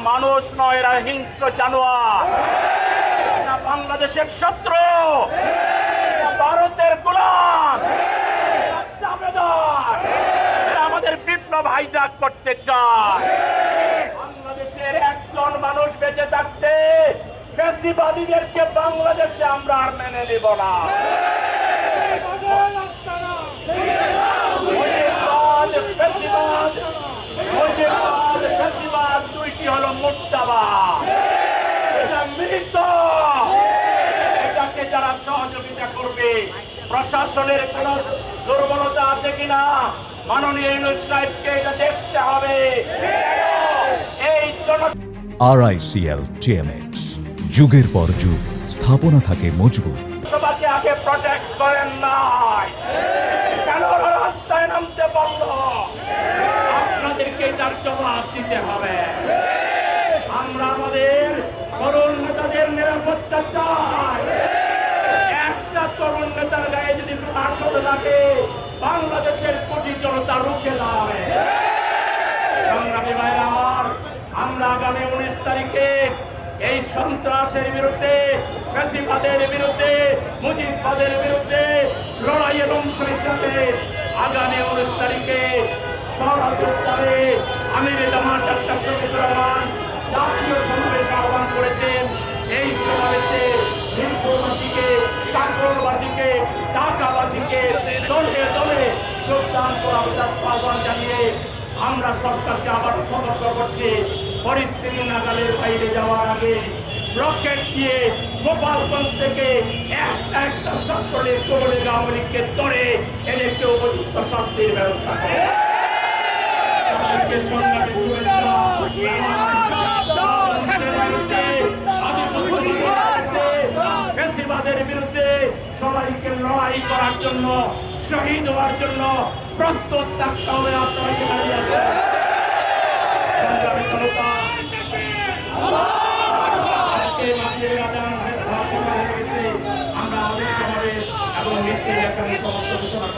মানুষ নয়, এরা হিংস্র জানোয়ার। এরা বাংলাদেশের শত্রু, এরা ভারতের গোলাম, এরা দাবেদার, এরা আমাদের বিপ্লব হাইজ্যাক করতে চায়। বাংলাদেশের একজন মানুষ বেঁচে থাকতে ফ্যাসিবাদীদেরকে বাংলাদেশে আমরা আর মেনে নেব না। দুইটি হলো মুর্দাবাদ, এটা মৃত। এটাকে যারা সহযোগিতা করবে, প্রশাসনের কোন দুর্বলতা আছে কিনা মাননীয় ইউনূস সাহেবকে এটা দেখতে হবে। এই RICL TMX, যুগের পর যুগ স্থাপনা থাকে মজবুত। সবাইকে আগে প্রটেক্ট করেন নাই, কেন রাস্তায় নামতে পারলো? আপনাদেরকে তার জবাব দিতে হবে। আমরা আমাদের তরুণ নেতাদের নিরাপত্তা চাই। একটা তরুণ নেতার গায়ে যদি আসতে থাকে, বাংলাদেশের কোটি জনতা রুখে দাঁড়াবে। সংগ্রামী ভাইরা আমার, আমরা আগামী 19 তারিখে এই সন্ত্রাসের বিরুদ্ধে, ফ্যাসিবাদের বিরুদ্ধে, মুজিববাদের বিরুদ্ধে লড়াইয়ের অংশ হিসাবে আগামী 19 তারিখে শহরে আমির জামাত ডাক্তার শফিকুর রহমান জাতীয় সমাবেশ আহ্বান করেছেন। এই সমাবেশে মিরপুরবাসীকে, কাকরবাসীকে, ঢাকাবাসীকে দলে দলে যোগদান করার আহ্বান জানিয়ে আমরা সরকারকে আবার সতর্ক করছি, পরিস্থিতি নাগালের বাইরে যাওয়ার আগে রকেট দিয়ে গোপালগঞ্জ থেকে একটা ছাত্রলীগ যুবলীগ আওয়ামী লীগকে ধরে এদেরকে উপযুক্ত শাস্তির ব্যবস্থা করে। ফ্যাসিবাদের বিরুদ্ধে সবাইকে লড়াই করার জন্য, শহীদ হওয়ার জন্য প্রস্তুত থাকতে হবে। আপনাকে দাঁড়িয়ে আছে আমরা আমাদের সমাবেশ এবং মিছিল এখানে সমাপ্ত ঘোষণা